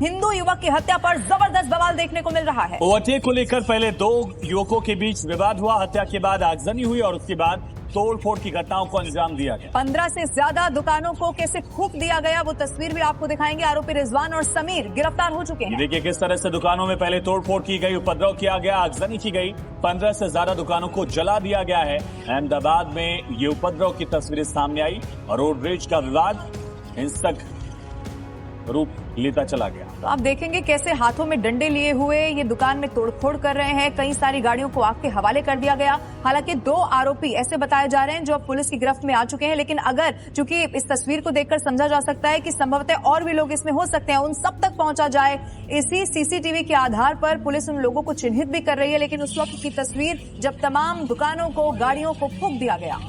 हिंदू युवक की हत्या पर जबरदस्त बवाल देखने को मिल रहा है। ओवरटेक को लेकर पहले दो युवकों के बीच विवाद हुआ, हत्या के बाद आगजनी हुई और उसके बाद तोड़फोड़ की घटनाओं को अंजाम दिया गया। 15 से ज्यादा दुकानों को कैसे फूंक दिया गया, वो तस्वीर भी आपको दिखाएंगे। आरोपी रिजवान और समीर गिरफ्तार हो चुके हैं। देखिए किस तरह से दुकानों में पहले तोड़फोड़ की गई, उपद्रव किया गया, आगजनी की गई, 15 से ज्यादा दुकानों को जला दिया गया है। अहमदाबाद में ये उपद्रव की तस्वीरें सामने आई और रोड रेज का विवाद हिंसक रूप लेता चला गया। तो आप देखेंगे कैसे हाथों में डंडे लिए हुए ये दुकान में तोड़फोड़ कर रहे हैं। कई सारी गाड़ियों को आग के हवाले कर दिया गया। हालांकि 2 आरोपी ऐसे बताए जा रहे हैं जो अब पुलिस की गिरफ्त में आ चुके हैं, लेकिन अगर चूंकि इस तस्वीर को देखकर समझा जा सकता है कि संभवतः और भी लोग इसमें हो सकते हैं, उन सब तक पहुंचा जाए, इसी सीसीटीवी के आधार पर पुलिस उन लोगों को चिन्हित भी कर रही है। लेकिन उस वक्त की तस्वीर जब तमाम दुकानों को, गाड़ियों को फूंक दिया गया।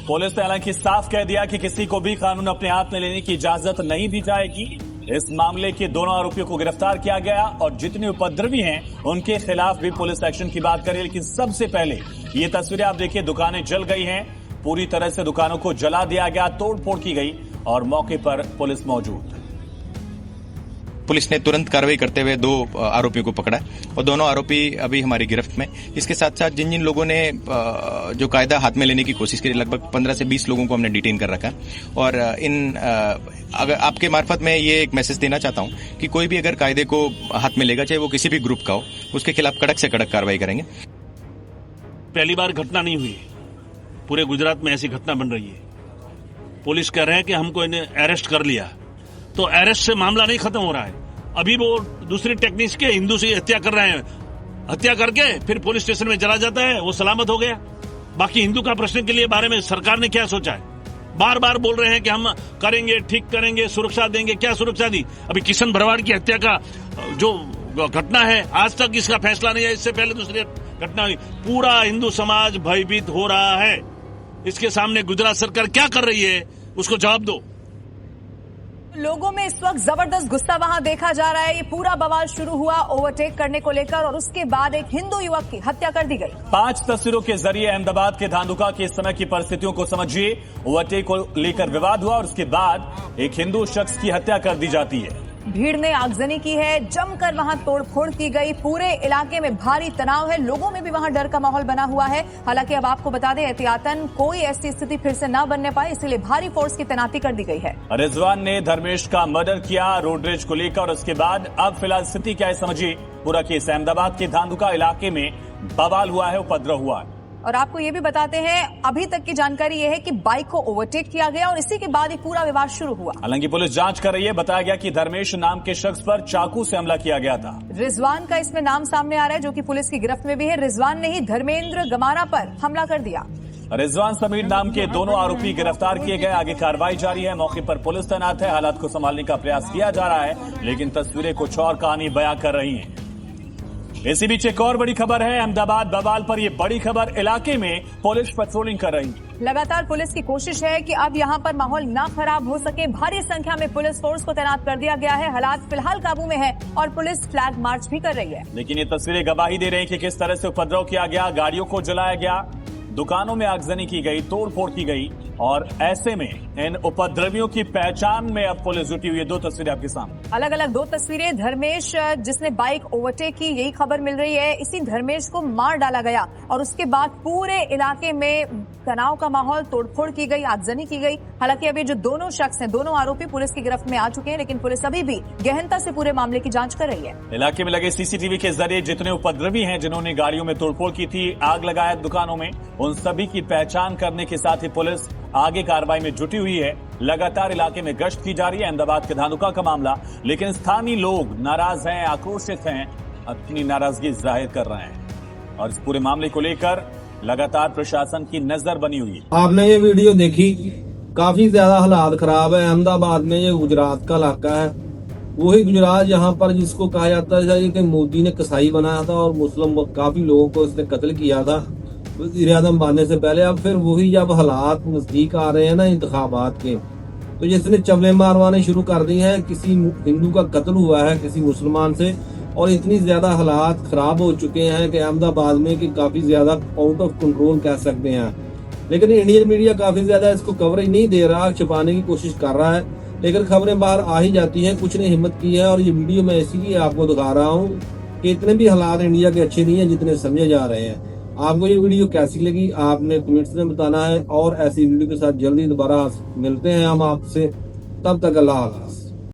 पुलिस ने हालांकि साफ कह दिया कि किसी को भी कानून अपने हाथ में लेने की इजाजत नहीं दी जाएगी। इस मामले के दोनों आरोपियों को गिरफ्तार किया गया और जितने उपद्रवी हैं उनके खिलाफ भी पुलिस एक्शन की बात करें। लेकिन सबसे पहले ये तस्वीरें आप देखिए, दुकानें जल गई हैं, पूरी तरह से दुकानों को जला दिया गया, तोड़फोड़ की गई और मौके पर पुलिस मौजूद। पुलिस ने तुरंत कार्रवाई करते हुए 2 आरोपियों को पकड़ा और दोनों आरोपी अभी हमारी गिरफ्त में। इसके साथ साथ जिन जिन लोगों ने जो कायदा हाथ में लेने की कोशिश की, लगभग 15 से 20 लोगों को हमने डिटेन कर रखा है। और अगर आपके मार्फत में ये एक मैसेज देना चाहता हूं कि कोई भी अगर कायदे को हाथ में लेगा, चाहे वो किसी भी ग्रुप का हो, उसके खिलाफ कड़क से कड़क कार्रवाई करेंगे। पहली बार घटना नहीं हुई, पूरे गुजरात में ऐसी घटना बन रही है। पुलिस कह रहे हैं कि हमको इन्हें अरेस्ट कर लिया, तो अरेस्ट से मामला नहीं खत्म हो रहा है। अभी वो दूसरी टेक्निक के हिंदू से हत्या कर रहे हैं, हत्या करके फिर पुलिस स्टेशन में चला जाता है, वो सलामत हो गया। बाकी हिंदू का प्रश्न के लिए बारे में सरकार ने क्या सोचा है? बार बार बोल रहे हैं कि हम करेंगे, ठीक करेंगे, सुरक्षा देंगे। क्या सुरक्षा दी? अभी किशन भरवाड़ की हत्या का जो घटना है, आज तक इसका फैसला नहीं है। इससे पहले दूसरी घटना हुई। पूरा हिंदू समाज भयभीत हो रहा है। इसके सामने गुजरात सरकार क्या कर रही है, उसको जवाब दो। लोगों में इस वक्त जबरदस्त गुस्सा वहां देखा जा रहा है। ये पूरा बवाल शुरू हुआ ओवरटेक करने को लेकर और उसके बाद एक हिंदू युवक की हत्या कर दी गई। 5 तस्वीरों के जरिए अहमदाबाद के धांधुका की इस समय की परिस्थितियों को समझिए। ओवरटेक को लेकर विवाद हुआ और उसके बाद एक हिंदू शख्स की हत्या कर दी जाती है। भीड़ ने आगजनी की है, जमकर वहां तोड़फोड़ की गई। पूरे इलाके में भारी तनाव है, लोगों में भी वहां डर का माहौल बना हुआ है। हालांकि अब आपको बता दें, एहतियातन कोई ऐसी स्थिति फिर से न बनने पाए, इसलिए भारी फोर्स की तैनाती कर दी गई है। रिजवान ने धर्मेश का मर्डर किया रोड रेज को लेकर और उसके बाद अब फिलहाल स्थिति क्या है समझिए। पूरा केस अहमदाबाद के धांधुका इलाके में बवाल हुआ है, उपद्रव हुआ है। और आपको ये भी बताते हैं, अभी तक की जानकारी ये है कि बाइक को ओवरटेक किया गया और इसी के बाद एक पूरा विवाद शुरू हुआ। हालांकि पुलिस जांच कर रही है। बताया गया कि धर्मेश नाम के शख्स पर चाकू से हमला किया गया था। रिजवान का इसमें नाम सामने आ रहा है, जो कि पुलिस की गिरफ्त में भी है। रिजवान ने ही धर्मेंद्र गमारा पर हमला कर दिया। रिजवान समीर नाम के दोनों आरोपी गिरफ्तार किए गए। आगे कार्रवाई जारी है। मौके पर पुलिस तैनात है। हालात को संभालने का प्रयास किया जा रहा है, लेकिन तस्वीरें कुछ और कहानी बयां कर रही हैं। इसी बीच एक और बड़ी खबर है। अहमदाबाद बवाल पर यह बड़ी खबर, इलाके में पुलिस पेट्रोलिंग कर रही है। लगातार पुलिस की कोशिश है कि अब यहां पर माहौल ना खराब हो सके। भारी संख्या में पुलिस फोर्स को तैनात कर दिया गया है। हालात फिलहाल काबू में है और पुलिस फ्लैग मार्च भी कर रही है। लेकिन ये तस्वीरें गवाही दे रही हैं कि किस तरह से उपद्रव किया गया, गाड़ियों को जलाया गया, दुकानों में आगजनी की गई, तोड़फोड़ की गई और ऐसे में इन उपद्रवियों की पहचान में अब पुलिस जुटी हुई है। 2 तस्वीरें आपके सामने, अलग अलग 2 तस्वीरें। धर्मेश जिसने बाइक ओवरटेक की, यही खबर मिल रही है। इसी धर्मेश को मार डाला गया और उसके बाद पूरे इलाके में तनाव का माहौल, तोड़फोड़ की गई, आगजनी की गई। हालांकि अभी जो दोनों शख्स हैं, दोनों आरोपी पुलिस की गिरफ्त में आ चुके हैं, लेकिन पुलिस अभी भी गहनता से पूरे मामले की जांच कर रही है। इलाके में लगे सीसीटीवी के जरिए जितने उपद्रवी हैं, जिन्होंने गाड़ियों में तोड़फोड़ की थी, आग लगाया दुकानों में, उन सभी की पहचान करने के साथ ही पुलिस आगे कार्रवाई में जुटी हुई है। लगातार इलाके में गश्त की जा रही है। अहमदाबाद के धांधुका का मामला, लेकिन स्थानीय लोग नाराज हैं, आक्रोशित हैं, अपनी नाराजगी जाहिर कर रहे हैं और इस पूरे मामले को लेकर लगातार प्रशासन की नजर बनी हुई है। आपने ये वीडियो देखी, काफी ज्यादा हालात खराब है अहमदाबाद में। ये गुजरात का इलाका है, वही गुजरात जहाँ पर जिसको कहा जाता है कि मोदी ने कसाई बनाया था और मुस्लिम काफी लोगों को इसने कत्ल किया था वज़ीर-ए-आज़म बनने से पहले। अब फिर वही जब हालात नजदीक आ रहे हैं ना इंतखाबात के, तो जिसने चवले मारवाने शुरू कर दी हैं। किसी हिंदू का कत्ल हुआ है किसी मुसलमान से और इतनी ज्यादा हालात खराब हो चुके हैं कि अहमदाबाद में कि काफी ज्यादा आउट ऑफ कंट्रोल कह सकते हैं। लेकिन इंडियन मीडिया काफी ज्यादा इसको कवरेज नहीं दे रहा, छिपाने की कोशिश कर रहा है। लेकिन खबरें बाहर आ ही जाती हैं, कुछ ने हिम्मत की है। और ये वीडियो मैं इसीलिए आपको दिखा रहा हूँ कि इतने भी हालात इंडिया के अच्छे नहीं है जितने समझे जा रहे हैं। आपको ये वीडियो कैसी लगी आपने कमेंट्स में बताना है, और ऐसी वीडियो के साथ जल्दी दोबारा मिलते हैं हम आपसे। तब तक अल्लाह हाफ़िज़।